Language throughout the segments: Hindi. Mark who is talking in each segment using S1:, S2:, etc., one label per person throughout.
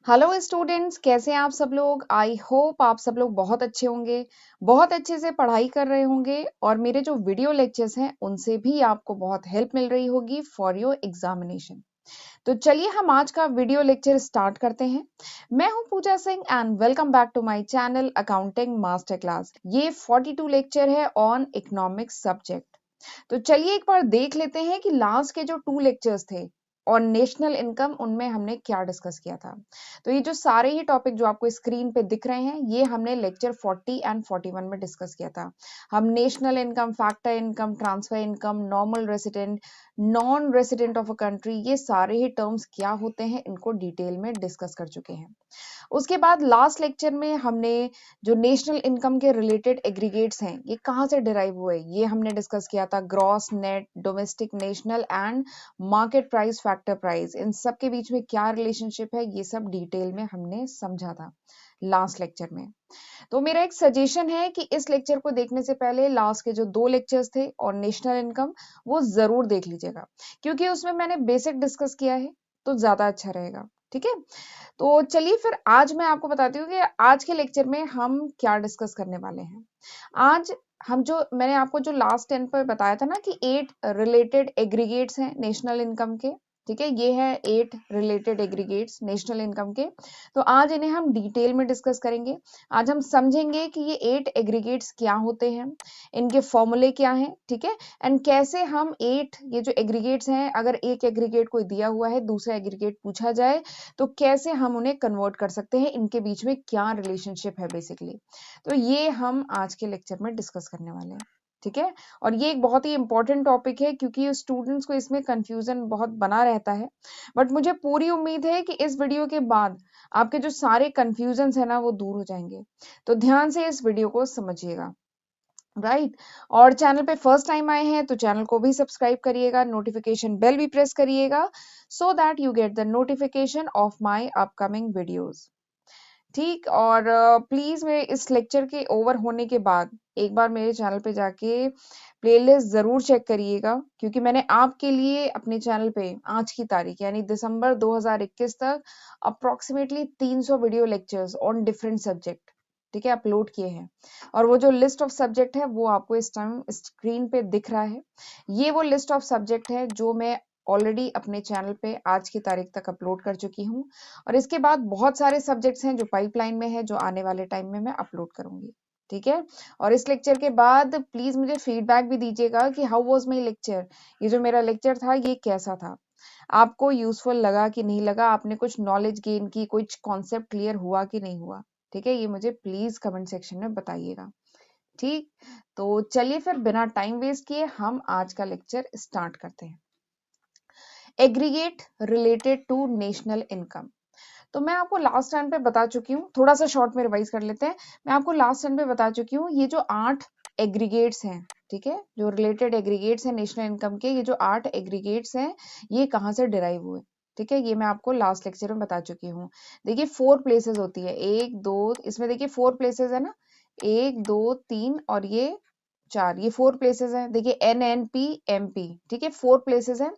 S1: हेलो स्टूडेंट्स, कैसे हैं आप सब लोग। आई होप आप सब लोग बहुत अच्छे होंगे, बहुत अच्छे से पढ़ाई कर रहे होंगे और मेरे जो वीडियो लेक्चर्स हैं उनसे भी आपको बहुत हेल्प मिल रही होगी फॉर योर एग्जामिनेशन। तो चलिए हम आज का वीडियो लेक्चर स्टार्ट करते हैं। मैं हूं Pooja Singh and welcome back to my channel accounting master class. ये 42 लेक्चर है ऑन इकोनॉमिक्स सब्जेक्ट। तो चलिए एक बार देख लेते हैं कि लास्ट के जो 2 लेक्चर्स थे और नेशनल इनकम, उनमें हमने क्या डिस्कस किया था। तो ये जो सारे ही टॉपिक जो आपको स्क्रीन पे दिख रहे हैं, ये हमने लेक्चर 40 एंड 41 में डिस्कस किया था। हम national income, factor income, transfer income, normal resident, non resident of a country, ये सारे ही टर्म्स क्या होते हैं इनको डिटेल में डिस्कस कर चुके हैं। उसके बाद लास्ट लेक्चर में हमने जो नेशनल इनकम के रिलेटेड एग्रीगेट्स हैं, ये कहाँ से डिराइव हुए, ये हमने डिस्कस किया था। Gross, net, domestic, national and market price, factor price, इन सब के बीच में क्या रिलेशनशिप है, ये सब डिटेल में हमने समझा था लास्ट लेक्चर में। तो मेरा एक सजेशन है कि इस लेक्चर को देखने से पहले लास्ट के जो 2 लेक्चर्स थे और नेशनल इनकम, वो जरूर देख लीजिएगा, क्योंकि उसमें मैंने बेसिक डिस्कस किया है, तो ज्यादा अच्छा रहेगा। ठीक है, तो चलिए फिर आज मैं आपको बताती हूँ कि आज के लेक्चर में हम क्या डिस्कस करने वाले हैं। आज हम जो मैंने आपको जो लास्ट 10 पर बताया था ना कि 8 रिलेटेड एग्रीगेट्स हैं नेशनल इनकम के। ठीक है, ये है 8 रिलेटेड एग्रीगेट्स नेशनल इनकम के। तो आज इन्हें हम डिटेल में डिस्कस करेंगे। आज हम समझेंगे कि ये 8 एग्रीगेट्स क्या होते हैं, इनके फॉर्मूले क्या हैं। ठीक है, एंड कैसे हम 8 ये जो एग्रीगेट्स हैं, अगर एक एग्रीगेट कोई दिया हुआ है, दूसरा एग्रीगेट पूछा जाए, तो कैसे हम उन्हें कन्वर्ट कर सकते हैं, इनके बीच में क्या रिलेशनशिप है बेसिकली। तो ये हम आज के लेक्चर में डिस्कस करने वाले हैं। ठीक है, और ये एक बहुत ही इंपॉर्टेंट टॉपिक है क्योंकि स्टूडेंट्स को इसमें कंफ्यूजन बहुत बना रहता है। बट मुझे पूरी उम्मीद है कि इस वीडियो के बाद आपके जो सारे कंफ्यूजन है ना, वो दूर हो जाएंगे। तो ध्यान से इस वीडियो को समझिएगा। राइट, और चैनल पे फर्स्ट टाइम आए हैं तो चैनल को भी सब्सक्राइब करिएगा, नोटिफिकेशन बेल भी प्रेस करिएगा, so that you get the notification of my upcoming videos. ठीक, और प्लीज मेरे इस लेक्चर के ओवर होने के बाद एक बार मेरे चैनल पे जाके प्लेलिस्ट जरूर चेक करिएगा, क्योंकि मैंने आपके लिए अपने चैनल पे आज की तारीख यानी दिसंबर 2021 तक approximately 300 video lectures on different subject, ठीक है, अपलोड किए हैं। और वो जो लिस्ट ऑफ सब्जेक्ट है वो आपको इस टाइम स्क्रीन पे दिख रहा है। ये वो लिस्ट ऑफ सब्जेक्ट है जो मैं ऑलरेडी अपने चैनल पे आज की तारीख तक अपलोड कर चुकी हूँ। और इसके बाद बहुत सारे सब्जेक्ट्स हैं जो पाइपलाइन में है, जो आने वाले टाइम में मैं अपलोड करूंगी। ठीक है, और इस लेक्चर के बाद प्लीज मुझे फीडबैक भी दीजिएगा कि हाउ वाज माय लेक्चर, ये जो मेरा लेक्चर था ये कैसा था, आपको यूजफुल लगा कि नहीं लगा, आपने कुछ नॉलेज गेन की, कुछ कॉन्सेप्ट क्लियर हुआ कि नहीं हुआ। ठीक है, ये मुझे प्लीज कमेंट सेक्शन में बताइएगा। ठीक, तो चलिए फिर बिना टाइम वेस्ट किए हम आज का लेक्चर स्टार्ट करते हैं। Aggregate related to national income. तो मैं आपको लास्ट टाइम पे बता चुकी हूँ, थोड़ा सा शॉर्ट में रिवाइज कर लेते हैं। मैं आपको लास्ट टाइम पे बता चुकी हूँ ये जो 8 एग्रीगेट्स हैं, ठीक है, जो रिलेटेड एग्रीगेट्स हैं नेशनल इनकम के, ये जो 8 एग्रीगेट्स हैं, ये कहाँ से डिराइव हुए। ठीक है, ये मैं आपको लास्ट लेक्चर में बता चुकी हूँ। देखिए 4 प्लेसेस होती है, 1 2, इसमें देखिए 4 प्लेसेस है ना, 1 2 3 और ये 4, ये 4 प्लेसेस हैं। देखिए NNP MP, ठीक है, 4 प्लेसेस हैं।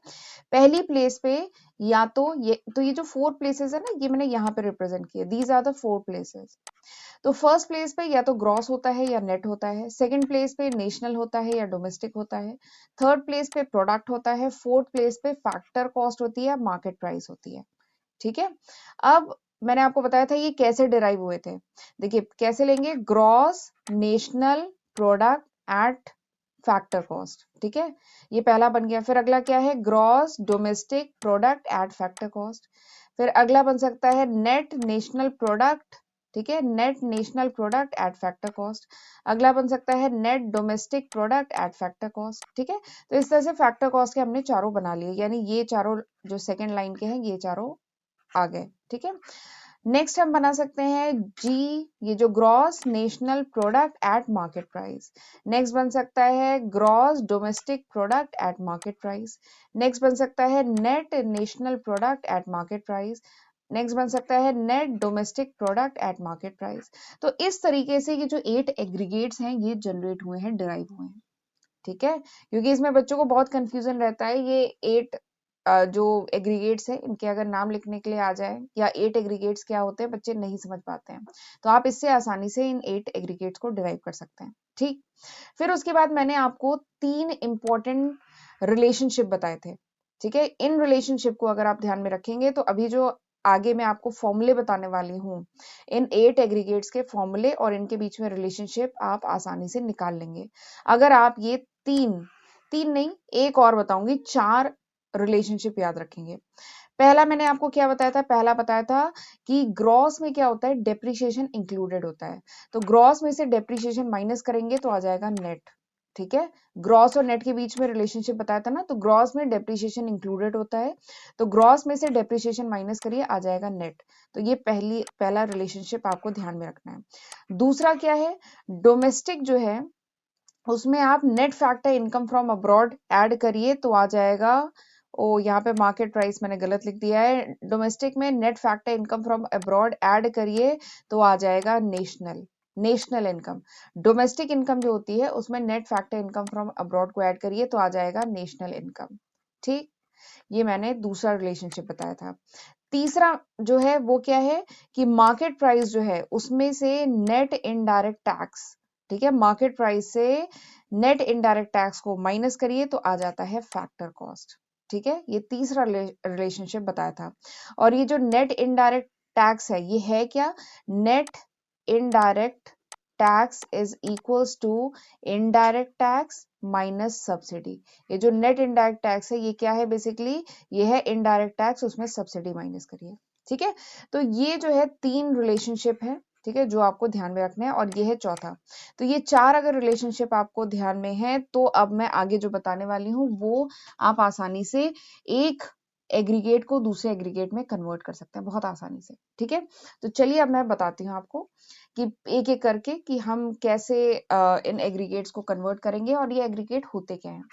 S1: पहली प्लेस पे या तो ये जो 4 प्लेसेस है ना, ये मैंने यहाँ पे रिप्रेजेंट किया, दीज आर द 4 प्लेसेस। तो फर्स्ट प्लेस पे या तो ग्रॉस होता है या नेट होता है, सेकंड प्लेस पे नेशनल होता है या डोमेस्टिक होता है, थर्ड प्लेस पे प्रोडक्ट होता है, फोर्थ प्लेस पे फैक्टर कॉस्ट होती है, मार्केट प्राइस होती है। ठीक है, अब मैंने आपको बताया था ये कैसे डिराइव हुए थे। देखिए कैसे लेंगे, gross national product at factor cost. ठीक है, ये पहला बन गया। फिर अगला क्या है, gross domestic product eight factor cost. फिर अगला बन सकता है नेट नेशनल प्रोडक्ट, ठीक है, net national product at factor cost. अगला बन सकता है net domestic product eight factor cost. ठीक है, तो इस तरह से फैक्टर कॉस्ट के हमने चारों बना लिए, यानी ये चारों जो सेकंड लाइन के हैं ये चारों आ गए। ठीक है, नेक्स्ट हम बना सकते हैं जी, ये जो gross national product at market price. Next बन सकता है gross domestic product at market price. Next बन सकता है net national product at market price. Next बन सकता है net domestic product at market price. तो इस तरीके से ये जो 8 एग्रीगेट्स हैं ये जनरेट हुए हैं, डिराइव हुए हैं। ठीक है, क्योंकि इसमें बच्चों को बहुत कंफ्यूजन रहता है, ये 8 जो एग्रीगेट्स है इनके अगर नाम लिखने के लिए आ जाए, या 8 एग्रीगेट्स क्या होते हैं बच्चे नहीं समझ पाते हैं, तो आप इससे आसानी से इन 8 एग्रीगेट्स को डिराइव कर सकते हैं। ठीक, फिर उसके बाद मैंने आपको 3 इंपॉर्टेंट रिलेशनशिप बताए थे। ठीक है, इन रिलेशनशिप को अगर आप ध्यान में रखेंगे तो अभी जो आगे मैं आपको फॉर्मूले बताने वाली हूँ, इन 8 एग्रीगेट्स के फॉर्मूले और इनके बीच में रिलेशनशिप आप आसानी से निकाल लेंगे अगर आप ये तीन नहीं, एक और बताऊंगी, 4 रिलेशनशिप याद रखेंगे। पहला मैंने आपको क्या बताया था, पहला बताया था कि ग्रॉस में क्या होता है, डेप्रिसिएशन इंक्लूडेड होता है। तो ग्रॉस में से डेप्रिसिएशन माइनस करेंगे तो आ जाएगा नेट। ठीक है, ग्रॉस और नेट के बीच में रिलेशनशिप बताया था ना, तो ग्रॉस में डेप्रिसिएशन इंक्लूडेड होता है, तो ग्रॉस में से डेप्रिसिएशन माइनस करिए आ जाएगा नेट। तो ये पहला रिलेशनशिप आपको ध्यान में रखना है। दूसरा क्या है, डोमेस्टिक जो है उसमें आप net factor income from abroad add करिए तो आ जाएगा, ओ यहाँ पे मार्केट प्राइस मैंने गलत लिख दिया है, डोमेस्टिक में net factor income from abroad add करिए तो आ जाएगा नेशनल इनकम। डोमेस्टिक इनकम जो होती है उसमें net factor income from abroad को ऐड करिए तो आ जाएगा नेशनल इनकम। ठीक, ये मैंने दूसरा रिलेशनशिप बताया था। तीसरा जो है वो क्या है कि मार्केट प्राइस जो है उसमें से नेट इनडायरेक्ट टैक्स, ठीक है, मार्केट प्राइस से नेट इनडायरेक्ट टैक्स को माइनस करिए तो आ जाता है फैक्टर कॉस्ट। ठीक है, ये तीसरा रिलेशनशिप बताया था। और ये जो नेट इनडायरेक्ट टैक्स है ये है क्या, net indirect tax is equals to indirect tax minus subsidy. ये जो नेट इनडायरेक्ट टैक्स है ये क्या है, बेसिकली ये है इनडायरेक्ट टैक्स, उसमें सब्सिडी माइनस करिए। ठीक है, तो ये जो है 3 रिलेशनशिप है, ठीक है, जो आपको ध्यान में रखना है, और ये है चौथा। तो ये 4 अगर रिलेशनशिप आपको ध्यान में है तो अब मैं आगे जो बताने वाली हूँ वो आप आसानी से एक एग्रीगेट को दूसरे एग्रीगेट में कन्वर्ट कर सकते हैं बहुत आसानी से। ठीक है, तो चलिए अब मैं बताती हूँ आपको कि एक एक करके कि हम कैसे इन एग्रीगेट्स को कन्वर्ट करेंगे और ये एग्रीगेट होते क्या हैं।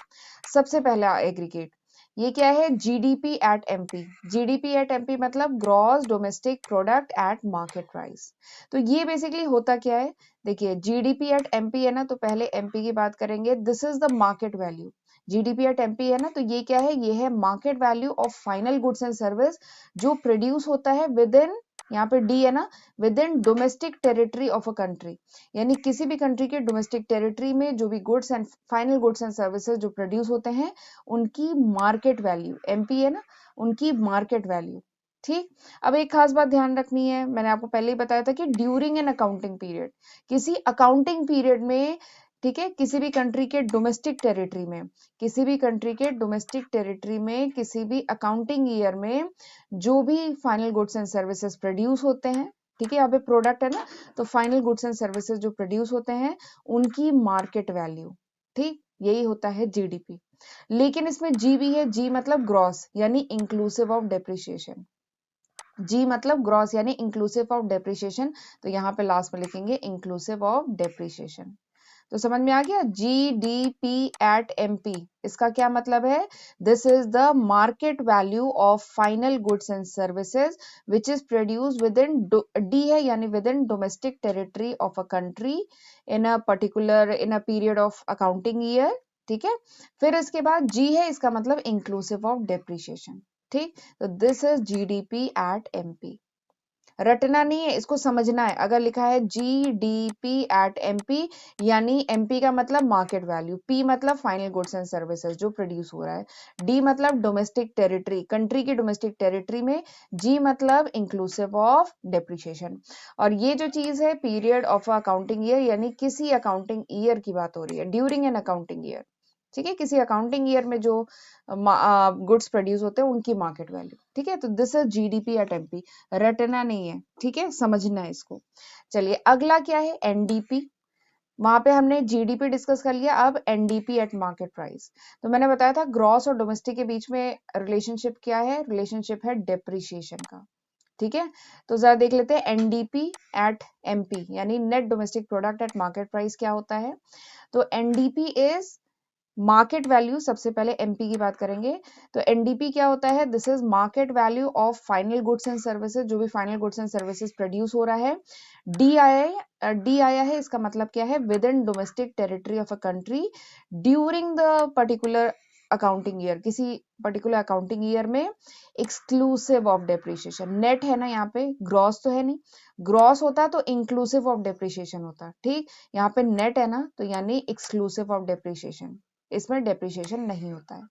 S1: सबसे पहला एग्रीगेट ये क्या है, GDP at MP. GDP at MP मतलब gross domestic product at market price. तो ये बेसिकली होता क्या है, देखिए जीडीपी एट एमपी है ना, तो पहले एमपी की बात करेंगे, this is the market value. GDP at MP है ना, तो ये क्या है, ये है market value of final goods and service जो प्रोड्यूस होता है विद इन, यहाँ पे डी है ना, with in domestic territory of a country, यानी किसी भी कंट्री के डोमेस्टिक टेरिटरी में जो भी goods and final goods and services जो प्रोड्यूस होते हैं उनकी मार्केट वैल्यू, एमपी है ना, उनकी मार्केट वैल्यू। ठीक, अब एक खास बात ध्यान रखनी है, मैंने आपको पहले ही बताया था कि ड्यूरिंग एन अकाउंटिंग पीरियड, किसी अकाउंटिंग पीरियड में, ठीक है, किसी भी कंट्री के डोमेस्टिक टेरिटरी में, किसी भी कंट्री के डोमेस्टिक टेरिटरी में किसी भी अकाउंटिंग ईयर में जो भी final goods and services produce होते हैं, ठीक है, यहाँ पे प्रोडक्ट है ना, तो फाइनल गुड्स एंड सर्विसेज जो प्रोड्यूस होते हैं उनकी मार्केट वैल्यू। ठीक, यही होता है जीडीपी। लेकिन इसमें जी भी है, जी मतलब ग्रॉस यानी इंक्लूसिव ऑफ डेप्रिसिएशन। जी मतलब ग्रॉस यानी इंक्लूसिव ऑफ डेप्रिसिएशन, तो यहाँ पे लास्ट में लिखेंगे इंक्लूसिव ऑफ डेप्रिसिएशन। तो समझ में आ गया, G D P at M P, इसका क्या मतलब है, this is the market value of final goods and services which is produce within, डी है यानी within domestic territory of a country in a particular, in a period of accounting year. ठीक है, फिर इसके बाद जी है, इसका मतलब इंक्लूसिव ऑफ डेप्रिसिएशन। ठीक, तो this is GDP at MP. रटना नहीं है, इसको समझना है। अगर लिखा है जीडीपी एट एमपी यानी एमपी का मतलब मार्केट वैल्यू, पी मतलब फाइनल गुड्स एंड सर्विसेज जो प्रोड्यूस हो रहा है, डी मतलब डोमेस्टिक टेरिटरी, कंट्री की डोमेस्टिक टेरिटरी में, जी मतलब इंक्लूसिव ऑफ डेप्रिसिएशन। और ये जो चीज है पीरियड ऑफ अकाउंटिंग ईयर, यानी किसी अकाउंटिंग ईयर की बात हो रही है, ड्यूरिंग एन अकाउंटिंग ईयर। ठीक है, किसी अकाउंटिंग ईयर में जो गुड्स प्रोड्यूस होते हैं उनकी मार्केट वैल्यू। ठीक है, तो this is GDP at MP, रटना नहीं है, ठीक है, समझना है इसको। चलिए अगला क्या है, एनडीपी। वहां पे हमने जीडीपी डिस्कस कर लिया, अब एनडीपी एट मार्केट प्राइस। तो मैंने बताया था ग्रॉस और डोमेस्टिक के बीच में रिलेशनशिप क्या है, रिलेशनशिप है डेप्रिसिएशन का। ठीक है, तो जरा देख लेते हैं एनडीपी एट एमपी यानी net domestic product at market price क्या होता है। तो एनडीपी इज मार्केट वैल्यू, सबसे पहले एमपी की बात करेंगे, तो एनडीपी क्या होता है, this is market value of final goods and services, जो भी final goods and services produce हो रहा है। डी आया है, इसका मतलब क्या है, with in domestic territory of a country during the particular accounting year, किसी पर्टिकुलर अकाउंटिंग ईयर में एक्सक्लूसिव ऑफ डेप्रिसिएशन। नेट है ना यहाँ पे, ग्रॉस तो है नहीं, ग्रॉस होता तो इंक्लूसिव ऑफ डेप्रिसिएशन होता, ठीक, यहाँ पे नेट है ना तो यानी एक्सक्लूसिव ऑफ डेप्रिसिएशन, इसमें डेप्रिसिएशन नहीं होता है,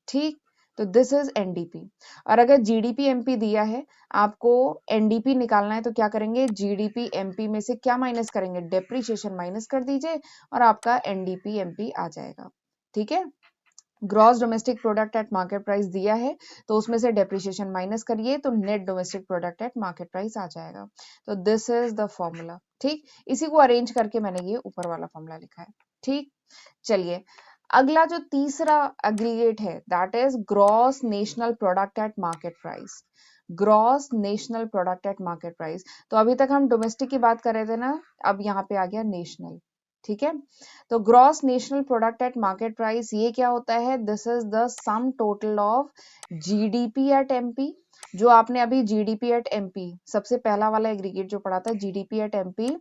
S1: ठीक। तो दिस इज एनडीपी। और अगर जीडीपी एमपी दिया है, आपको एनडीपी निकालना है तो क्या करेंगे, जीडीपी एमपी में से क्या माइनस करेंगे, डेप्रिसिएशन माइनस कर दीजिए और आपका एनडीपी एमपी आ जाएगा, ठीक है। Gross domestic product at market price दिया है तो उसमें से डेप्रिसिएशन माइनस करिए तो net domestic product at market price आ जाएगा। तो दिस इज द फॉर्मूला, ठीक। इसी को अरेंज करके मैंने ये ऊपर वाला फॉर्मूला लिखा है, ठीक। चलिए, अगला जो तीसरा एग्रीगेट है that is gross national product at market price. Gross national product at market price, तो अभी तक हम डोमेस्टिक की बात कर रहे थे ना, अब यहाँ पे आ गया नेशनल, ठीक है। तो gross national product at market price ये क्या होता है, this is the sum total of GDP at MP, जो आपने अभी जीडीपी एट एमपी सबसे पहला वाला एग्रीगेट जो पढ़ा था जीडीपी एट एमपी,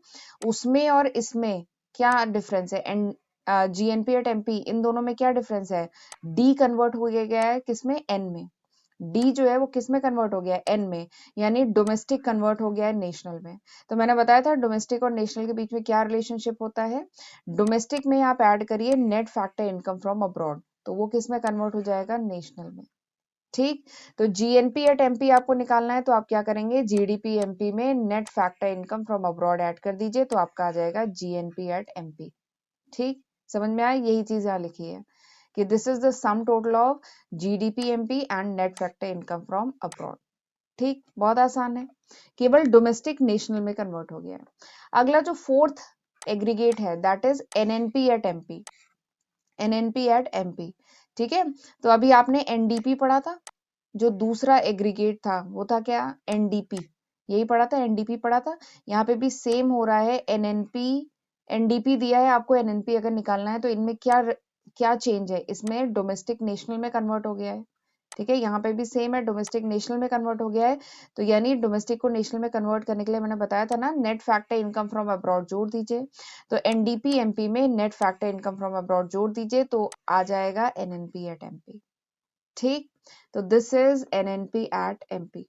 S1: उसमें और इसमें क्या डिफरेंस है, एंड जीएनपी एट एमपी, इन दोनों में क्या डिफरेंस है, डी कन्वर्ट हो गया है किसमें, एन में, डी जो है वो किस में कन्वर्ट हो गया है, एन में, यानी डोमेस्टिक कन्वर्ट हो गया है नेशनल में। तो मैंने बताया था डोमेस्टिक और नेशनल के बीच में क्या रिलेशनशिप होता है, डोमेस्टिक में आप ऐड करिए net factor income from abroad, तो वो किस में कन्वर्ट हो जाएगा, नेशनल में, ठीक। तो जीएनपी एट एमपी आपको निकालना है तो आप क्या करेंगे, जीडीपी एमपी में net factor income from abroad add कर दीजिए तो आपका आ जाएगा जीएनपी एट एमपी, ठीक। समझ में आया, यही चीज यहाँ लिखी है कि this is the sum total of GDP MP and net factor income from abroad, ठीक। बहुत आसान है, केवल डोमेस्टिक नेशनल में कन्वर्ट हो गया है। अगला जो फोर्थ एग्रीगेट है that is NNP at MP, NNP at MP, ठीक है। तो अभी आपने एनडीपी पढ़ा था, जो दूसरा एग्रीगेट था वो था क्या, एनडीपी, यही पढ़ा था, एनडीपी पढ़ा था। यहाँ पे भी सेम हो रहा है, एनएनपी, एनडीपी दिया है आपको, एनएनपी अगर निकालना है तो इनमें क्या क्या चेंज है, इसमें डोमेस्टिक नेशनल में कन्वर्ट हो गया है, ठीक है। यहाँ पे भी सेम है, डोमेस्टिक नेशनल में कन्वर्ट हो गया है, तो यानी डोमेस्टिक को नेशनल में कन्वर्ट करने के लिए मैंने बताया था ना, net factor income from abroad जोड़ दीजिए, तो एनडीपी एमपी में net factor income from abroad जोड़ दीजिए तो आ जाएगा एनएनपी एट एमपी, ठीक। तो this is NNP at MP.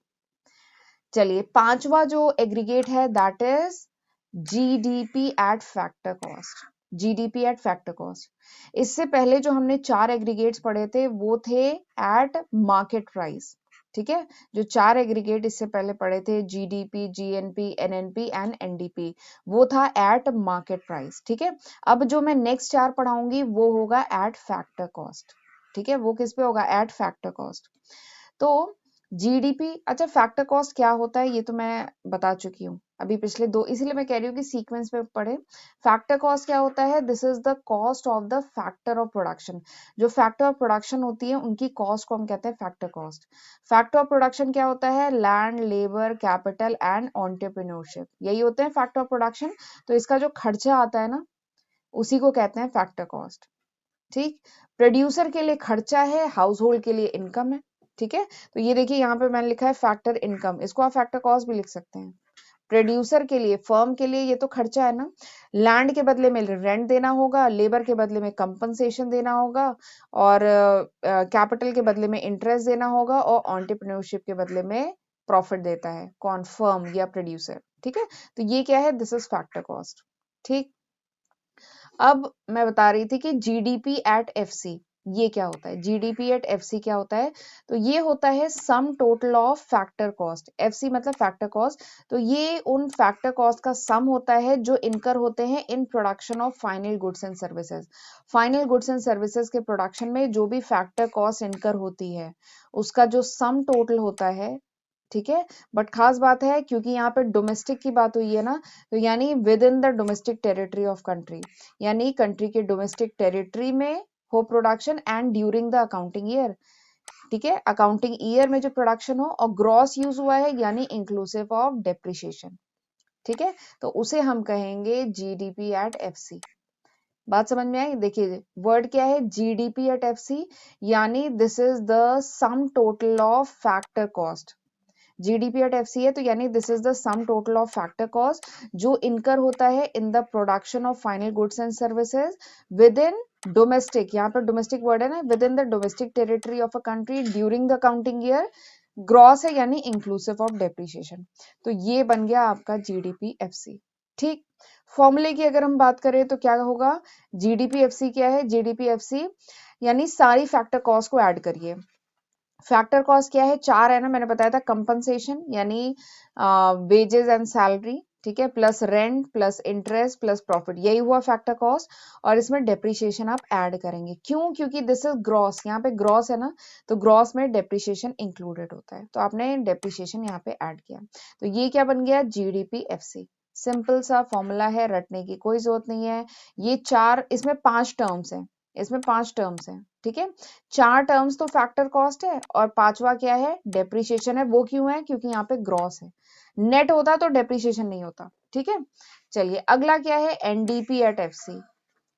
S1: चलिए, पांचवा जो एग्रीगेट है that is GDP at factor cost, GDP at factor cost. इससे पहले जो हमने चार एग्रीगेट्स पढ़े थे वो थे एट मार्केट प्राइस, ठीक है। जो चार एग्रीगेट इससे पहले पढ़े थे GDP, GNP, NNP and NDP, वो था एट मार्केट प्राइस, ठीक है। अब जो मैं नेक्स्ट चार पढ़ाऊंगी वो होगा एट फैक्टर कॉस्ट, ठीक है। वो किस पे होगा, एट फैक्टर कॉस्ट। तो जीडीपी, अच्छा फैक्टर कॉस्ट क्या होता है ये तो मैं बता चुकी हूँ अभी पिछले दो, इसीलिए मैं कह रही हूँ कि सीक्वेंस में पढ़े। फैक्टर कॉस्ट क्या होता है, this is the cost of the factor of production, जो फैक्टर ऑफ प्रोडक्शन होती है उनकी कॉस्ट को हम कहते हैं factor cost. Factor of production क्या होता है, land, labour, capital and entrepreneurship, यही होते हैं फैक्टर ऑफ प्रोडक्शन। तो इसका जो खर्चा आता है ना उसी को कहते हैं फैक्टर कॉस्ट, ठीक। प्रोड्यूसर के लिए खर्चा है, हाउस होल्ड के लिए इनकम है, ठीक है। तो ये देखिए यहाँ पे मैंने लिखा है फैक्टर इनकम, इसको आप फैक्टर कॉस्ट भी लिख सकते हैं। प्रोड्यूसर के लिए, फर्म के लिए ये तो खर्चा है ना, लैंड के बदले में रेंट देना होगा, लेबर के बदले में कंपनसेशन देना होगा, और कैपिटल के बदले में इंटरेस्ट देना होगा, और एंटरप्रेन्योरशिप के बदले में प्रॉफिट देता है कौन, फर्म या प्रोड्यूसर, ठीक है। तो ये क्या है, दिस इज फैक्टर कॉस्ट, ठीक। अब मैं बता रही थी कि जीडीपी एट एफसी ये क्या होता है, जीडीपी एट एफसी क्या होता है, तो ये होता है sum total of factor cost, FC मतलब फैक्टर कॉस्ट। तो ये उन फैक्टर कॉस्ट का सम होता है जो इनकर होते हैं in production of final goods and services. Final goods and services के प्रोडक्शन में जो भी फैक्टर कॉस्ट इनकर होती है उसका जो सम टोटल होता है, ठीक है। बट खास बात है क्योंकि यहाँ पे डोमेस्टिक की बात हुई है ना, तो यानी with in the domestic territory of country, यानी कंट्री के डोमेस्टिक टेरिटरी में हो production and during the accounting year, ठीक है। अकाउंटिंग ईयर में जो प्रोडक्शन हो और ग्रॉस यूज हुआ है यानी इंक्लूसिव ऑफ डेप्रिसिएशन, ठीक है। तो उसे हम कहेंगे जीडीपी एट एफसी। बात समझ में आई, देखिए वर्ड क्या है, जीडीपी एट एफसी, यानी this is the sum total of factor cost. GDP eight FC है तो यानी this is the sum total of factor cost जो इनकर होता है in the production of final goods and services with in domestic, यहाँ पर डोमेस्टिक वर्ड है ना, with in the domestic territory of a country during the accounting year, gross है यानी इंक्लूसिव ऑफ डेप्रिसिएशन। तो ये बन गया आपका जीडीपीएफसी। ठीक, फॉर्मूले की अगर हम बात करें तो क्या होगा, जीडीपीएफसी क्या है, जीडीपीएफसी यानी सारी फैक्टर कॉस्ट को ऐड करिए। फैक्टर कॉस्ट क्या है, चार है ना, मैंने बताया था, कंपनसेशन यानी वेजेस एंड सैलरी, ठीक है, plus rent plus interest plus profit, यही हुआ फैक्टर कॉस्ट। और इसमें डेप्रिसिएशन आप ऐड करेंगे, क्यों, क्योंकि दिस इज ग्रॉस, यहाँ पे ग्रॉस है ना, तो ग्रॉस में डेप्रिसिएशन इंक्लूडेड होता है, तो आपने डेप्रिसिएशन यहाँ पे ऐड किया। तो ये क्या बन गया, जीडीपीएफसी। सिंपल सा फॉर्मूला है, रटने की कोई जरूरत नहीं है। ये चार, इसमें 5 टर्म्स है, इसमें 5 टर्म्स है, ठीक है। 4 टर्म्स तो फैक्टर कॉस्ट है और 5वां क्या है, डेप्रिसिएशन है। वो क्यों है, क्योंकि यहाँ पे ग्रॉस है, नेट होता तो डेप्रिसिएशन नहीं होता, ठीक है। चलिए अगला क्या है, NDP at FC,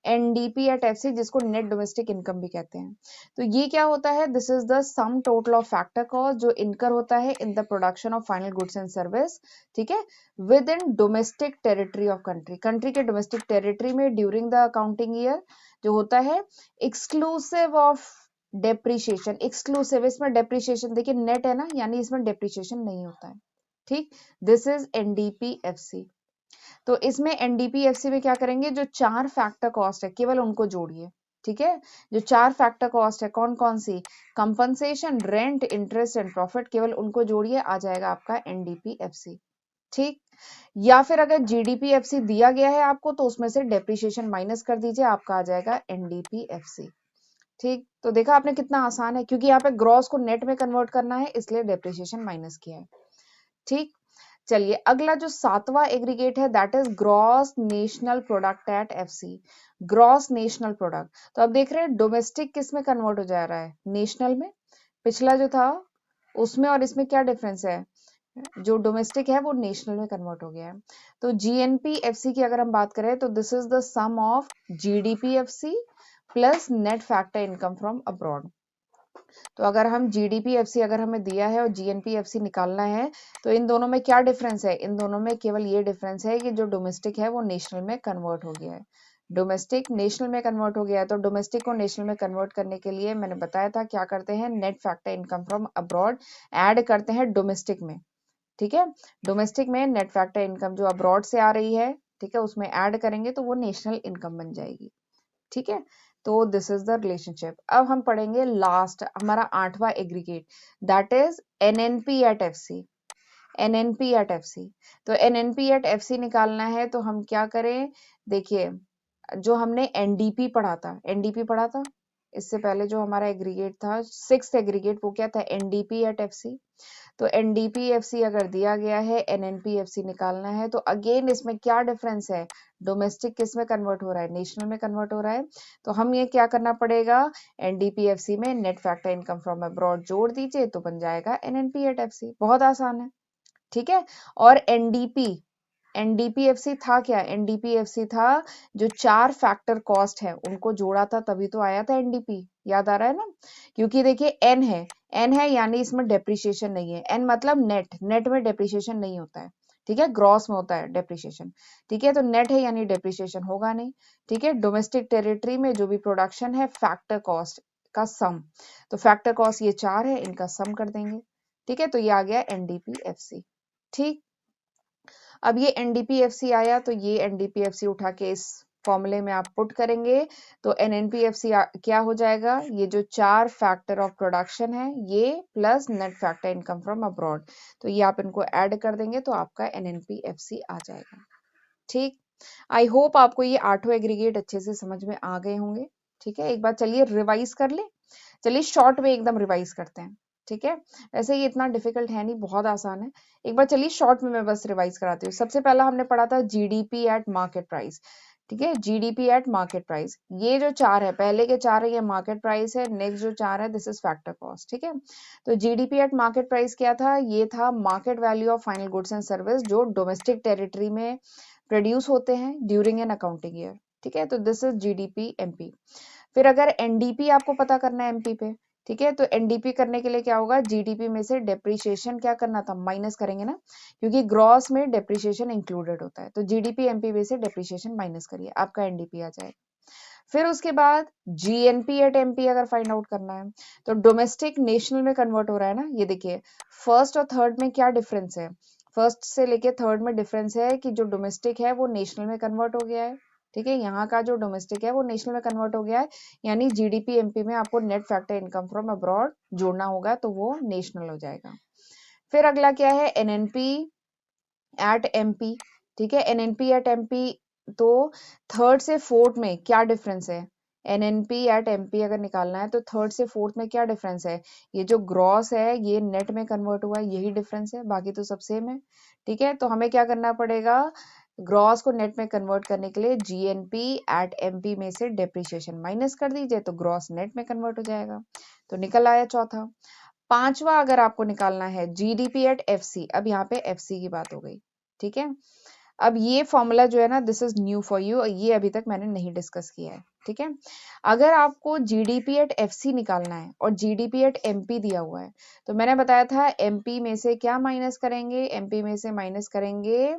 S1: NDP at FC जिसको नेट डोमेस्टिक इनकम भी कहते हैं। तो ये क्या होता है, this is the sum total of factor cost जो इनकर होता है in the production of final goods and service, ठीक है, with in domestic territory of country, country के डोमेस्टिक टेरिटरी में ड्यूरिंग द अकाउंटिंग ईयर, जो होता है एक्सक्लूसिव ऑफ डेप्रिसिएशन, एक्सक्लूसिव, इसमें डेप्रिसिएशन देखिए नेट है ना, यानी इसमें डेप्रिसिएशन नहीं होता है, ठीक। This is NDPFC. तो इसमें एनडीपीएफसी में क्या करेंगे, जो 4 फैक्टर कॉस्ट है केवल उनको जोड़िए, ठीक है। जो 4 फैक्टर कॉस्ट है कौन कौन सी, compensation, rent, interest and profit, केवल उनको जोड़िए, आ जाएगा आपका एनडीपीएफसी, ठीक। या फिर अगर जीडीपीएफसी दिया गया है आपको तो उसमें से डेप्रिसिएशन माइनस कर दीजिए, आपका आ जाएगा एनडीपीएफसी, ठीक। तो देखा आपने कितना आसान है, क्योंकि यहाँ पे ग्रॉस को नेट में कन्वर्ट करना है इसलिए डेप्रिसिएशन माइनस किया है, ठीक। चलिए अगला जो 7वां एग्रीगेट है that is gross national product at FC, gross national product. तो अब देख रहे हैं डोमेस्टिक किस में कन्वर्ट हो जा रहा है, नेशनल में। पिछला जो था उसमें और इसमें क्या डिफरेंस है, जो डोमेस्टिक है वो नेशनल में कन्वर्ट हो गया है। तो जीएनपीएफसी की अगर हम बात करें तो this is the sum of GDPFC plus net factor income from abroad. तो अगर हम जीडीपीएफसी अगर हमें दिया है और जीएनपीएफसी निकालना है तो इन दोनों में क्या डिफरेंस है, इन दोनों में केवल ये डिफरेंस है कि जो डोमेस्टिक है वो नेशनल में कन्वर्ट हो गया है, डोमेस्टिक नेशनल में कन्वर्ट हो गया है। तो डोमेस्टिक को नेशनल में कन्वर्ट करने के लिए मैंने बताया था क्या करते हैं, net factor income from abroad add करते हैं डोमेस्टिक में, ठीक है। डोमेस्टिक में नेट फैक्टर इनकम जो अब्रॉड से आ रही है, ठीक है, उसमें ऐड करेंगे तो वो नेशनल इनकम बन जाएगी, ठीक है। तो दिस इज द रिलेशनशिप। अब हम पढ़ेंगे लास्ट हमारा 8वां aggregate that is NNP at FC, NNP at FC. तो एनएनपी एट एफसी निकालना है तो हम क्या करें, देखिए जो हमने एनडीपी पढ़ा था, एनडीपी पढ़ा था इससे पहले जो हमारा एग्रीगेट था 6th एग्रीगेट, वो क्या था, एनडीपी एट एफसी। तो एनडीपीएफसी अगर दिया गया है, एनएनपीएफसी निकालना है, तो अगेन इसमें क्या डिफरेंस है, डोमेस्टिक किस में कन्वर्ट हो रहा है, नेशनल में कन्वर्ट हो रहा है। तो हम ये क्या करना पड़ेगा, एनडीपीएफसी में net factor income from abroad जोड़ दीजिए तो बन जाएगा एनएनपीएफसी, बहुत आसान है, ठीक है। और एनडीपी, एनडीपीएफसी था क्या, एनडीपीएफसी था जो 4 फैक्टर कॉस्ट है उनको जोड़ा था तभी तो आया था एनडीपी, याद आ रहा है ना। क्योंकि देखिए एन है, एन है यानी इसमें डेप्रिसिएशन नहीं है, एन मतलब नेट, नेट में डेप्रिसिएशन नहीं होता है, ठीक है, ग्रॉस में होता है डेप्रिसिएशन, ठीक है। तो नेट है यानी डेप्रिसिएशन होगा नहीं, ठीक है। डोमेस्टिक टेरिटरी में जो भी प्रोडक्शन है फैक्टर कॉस्ट का सम, तो फैक्टर कॉस्ट ये 4 है, इनका सम कर देंगे, ठीक है। तो ये आ गया एनडीपीएफसी, ठीक। अब ये एनडीपीएफसी आया तो ये एनडीपीएफसी उठा के इस फॉर्मूले में आप पुट करेंगे तो एनएनपीएफसी क्या हो जाएगा, ये जो 4 फैक्टर ऑफ प्रोडक्शन है ये plus net factor income from abroad, तो ये आप इनको ऐड कर देंगे तो आपका एनएनपीएफसी आ जाएगा, ठीक। आई होप आपको ये 8 एग्रीगेट अच्छे से समझ में आ गए होंगे, ठीक है। एक बार चलिए रिवाइज कर ले, चलिए शॉर्ट में एकदम रिवाइज करते हैं, ठीक है। ऐसे ये इतना डिफिकल्ट है नहीं, बहुत आसान है। एक बार चलिए शॉर्ट में मैं बस रिवाइज कराती हूँ। सबसे पहला हमने पढ़ा था जीडीपी एट मार्केट प्राइस, ठीक है, जीडीपी एट मार्केट प्राइस। ये जो 4 है, पहले के 4 है ये मार्केट प्राइस है, नेक्स्ट जो 4 है दिस इज फैक्टर कॉस्ट, ठीक है। तो जीडीपी एट मार्केट प्राइस क्या था, ये था market value of final goods and service जो डोमेस्टिक टेरिटरी में प्रोड्यूस होते हैं ड्यूरिंग एन अकाउंटिंग ईयर, ठीक है। तो दिस इज जीडीपी एमपी। फिर अगर एनडीपी आपको पता करना है एमपी पे, ठीक है, तो एनडीपी करने के लिए क्या होगा, जीडीपी में से डेप्रिसिएशन क्या करना था, माइनस करेंगे ना, क्योंकि ग्रॉस में डेप्रिसिएशन इंक्लूडेड होता है। तो जीडीपी एमपी में से डेप्रिसिएशन माइनस करिए, आपका एनडीपी आ जाएगा। फिर उसके बाद जीएनपी एट एमपी अगर फाइंड आउट करना है तो डोमेस्टिक नेशनल में कन्वर्ट हो रहा है ना, ये देखिए फर्स्ट और थर्ड में क्या डिफरेंस है, फर्स्ट से लेके थर्ड में डिफरेंस है कि जो डोमेस्टिक है वो नेशनल में कन्वर्ट हो गया है। ठीक है, यहाँ का जो डोमेस्टिक है वो नेशनल में कन्वर्ट हो गया है, यानी जीडीपी एमपी में आपको net factor income from abroad जोड़ना होगा तो वो नेशनल हो जाएगा। फिर अगला क्या है, एनएनपी एट एमपी। ठीक है, एनएनपी एट एमपी, तो थर्ड से फोर्थ में क्या डिफरेंस है, एनएनपी एट एमपी अगर निकालना है तो थर्ड से फोर्थ में क्या डिफरेंस है, ये जो ग्रॉस है ये नेट में कन्वर्ट हुआ है, यही डिफरेंस है, बाकी तो सब सेम है। ठीक है, तो हमें क्या करना पड़ेगा, ग्रॉस को नेट में कन्वर्ट करने के लिए जीएनपी एट एमपी में से डेप्रिसिएशन माइनस कर दीजिए तो ग्रॉस नेट में कन्वर्ट हो जाएगा। तो निकल आया चौथा। पांचवा अगर आपको निकालना है जीडीपी एट एफसी, अब यहाँ पे एफसी की बात हो गई। ठीक है, अब ये फॉर्मूला जो है ना, this is new for you, ये अभी तक मैंने नहीं डिस्कस किया है। ठीक है, अगर आपको जीडीपी एट एफसी निकालना है और जीडीपी एट एमपी दिया हुआ है तो मैंने बताया था एमपी में से क्या माइनस करेंगे, एमपी में से माइनस करेंगे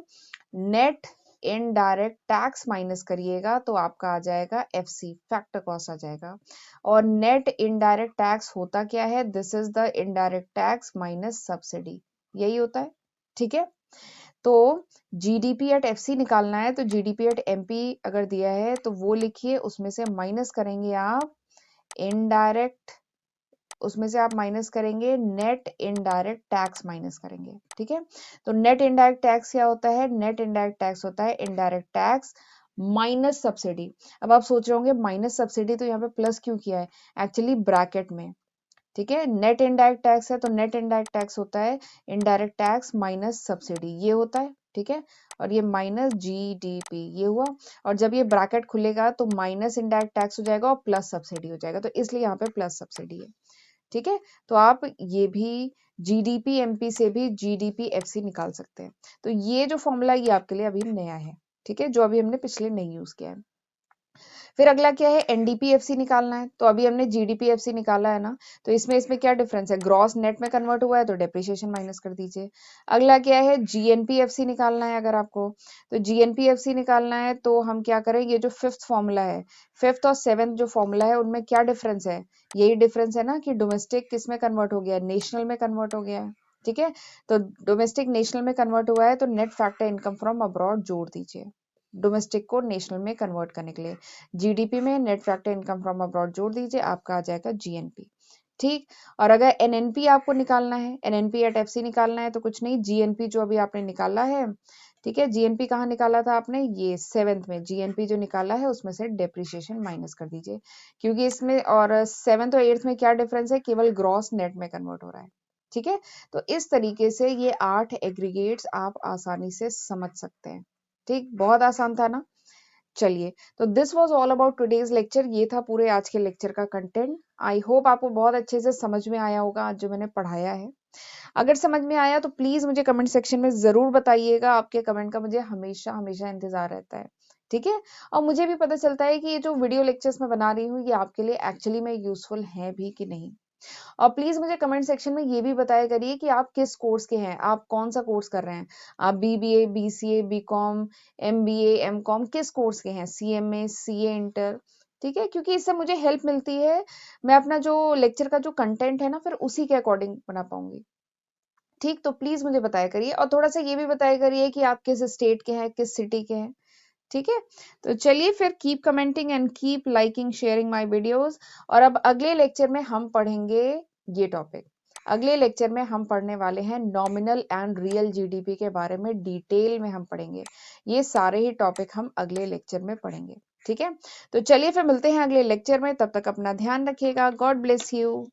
S1: नेट इनडायरेक्ट टैक्स माइनस करिएगा तो आपका आ जाएगा एफसी, फैक्टर कॉस्ट आ जाएगा। और नेट इनडायरेक्ट टैक्स होता क्या है, this is the indirect tax minus subsidy, यही होता है। ठीक है, तो जीडीपी एट एफसी निकालना है तो जीडीपी एट एमपी अगर दिया है तो वो लिखिए, उसमें से माइनस करेंगे आप इनडायरेक्ट, उसमें से आप माइनस करेंगे नेट इनडायरेक्ट टैक्स माइनस करेंगे। ठीक है, तो नेट इनडायरेक्ट टैक्स क्या होता है, नेट इनडायरेक्ट टैक्स होता है इनडायरेक्ट टैक्स माइनस सब्सिडी। अब आप सोच रहे होंगे माइनस सब्सिडी तो यहाँ पे प्लस क्यों किया है, एक्चुअली ब्रैकेट में। ठीक है, नेट इनडायरेक्ट टैक्स है तो नेट इनडायरेक्ट टैक्स होता है इनडायरेक्ट टैक्स माइनस सब्सिडी, ये होता है। ठीक है, और ये माइनस जीडीपी ये हुआ, और जब ये ब्रैकेट खुलेगा तो माइनस इनडायरेक्ट टैक्स हो जाएगा और प्लस सब्सिडी हो जाएगा, तो इसलिए यहाँ पे प्लस सब्सिडी है। ठीक है, तो आप ये भी जीडीपी एमपी से भी जीडीपी एफसी निकाल सकते हैं। तो ये जो फॉर्मूला ये आपके लिए अभी नया है। ठीक है, जो अभी हमने पिछले नहीं यूज किया है। फिर अगला क्या है, एनडीपीएफसी निकालना है, तो अभी हमने जीडीपीएफसी निकाला है ना, तो इसमें क्या डिफरेंस है, ग्रॉस नेट में कन्वर्ट हुआ है तो डेप्रिसिएशन माइनस कर दीजिए। अगला क्या है, जीएनपीएफसी निकालना है अगर आपको, तो जीएनपीएफसी निकालना है तो हम क्या करें, ये जो फिफ्थ फॉर्मूला है, फिफ्थ और सेवेंथ जो फॉर्मूला है उनमें क्या डिफरेंस है, यही डिफरेंस है ना कि डोमेस्टिक किस में कन्वर्ट हो गया, नेशनल में कन्वर्ट हो गया है। ठीक है, तो डोमेस्टिक नेशनल में कन्वर्ट हुआ है तो net factor income from abroad जोड़ दीजिए, डोमेस्टिक को नेशनल में कन्वर्ट करने के लिए जीडीपी में net factor income from abroad जोड़ दीजिए, आपका आ जाएगा जीएनपी। ठीक, और अगर एनएनपी आपको निकालना है, एनएनपी एट एफसी निकालना है तो कुछ नहीं, जीएनपी जो अभी आपने निकाला है, ठीक है, जीएनपी कहाँ निकाला था आपने, ये सेवेंथ में जीएनपी जो निकाला है उसमें से डेप्रिसिएशन माइनस कर दीजिए, क्योंकि इसमें और सेवेंथ और एट्थ में क्या डिफरेंस है, केवल ग्रॉस नेट में कन्वर्ट हो रहा है। ठीक है, तो इस तरीके से ये 8 एग्रीगेट्स आप आसानी से समझ सकते हैं। ठीक, बहुत आसान था ना। चलिए, तो this was all about today's lecture, ये था पूरे आज के लेक्चर का कंटेंट। आई होप आपको बहुत अच्छे से समझ में आया होगा आज जो मैंने पढ़ाया है। अगर समझ में आया तो प्लीज मुझे कमेंट सेक्शन में जरूर बताइएगा, आपके कमेंट का मुझे हमेशा हमेशा इंतजार रहता है। ठीक है, और मुझे भी पता चलता है कि ये जो वीडियो लेक्चर्स मैं बना रही हूँ ये आपके लिए एक्चुअली में यूजफुल है भी कि नहीं। और प्लीज मुझे कमेंट सेक्शन में ये भी बताया करिए कि आप किस कोर्स के हैं, आप कौन सा कोर्स कर रहे हैं, आप BBA, BCA, BCom, MBA, MCom किस कोर्स के हैं, सीएमए, सीए इंटर। ठीक है, क्योंकि इससे मुझे हेल्प मिलती है, मैं अपना जो लेक्चर का जो कंटेंट है ना फिर उसी के अकॉर्डिंग बना पाऊंगी। ठीक, तो प्लीज मुझे बताया करिए, और थोड़ा सा ये भी बताया करिए कि आप किस स्टेट के हैं, किस सिटी के हैं। ठीक है, तो चलिए फिर keep commenting and keep liking sharing my videos. और अब अगले लेक्चर में हम पढ़ेंगे ये टॉपिक, अगले लेक्चर में हम पढ़ने वाले हैं नॉमिनल एंड रियल जीडीपी के बारे में, डिटेल में हम पढ़ेंगे, ये सारे ही टॉपिक हम अगले लेक्चर में पढ़ेंगे। ठीक है, तो चलिए फिर मिलते हैं अगले लेक्चर में, तब तक अपना ध्यान रखिएगा, गॉड ब्लेस यू।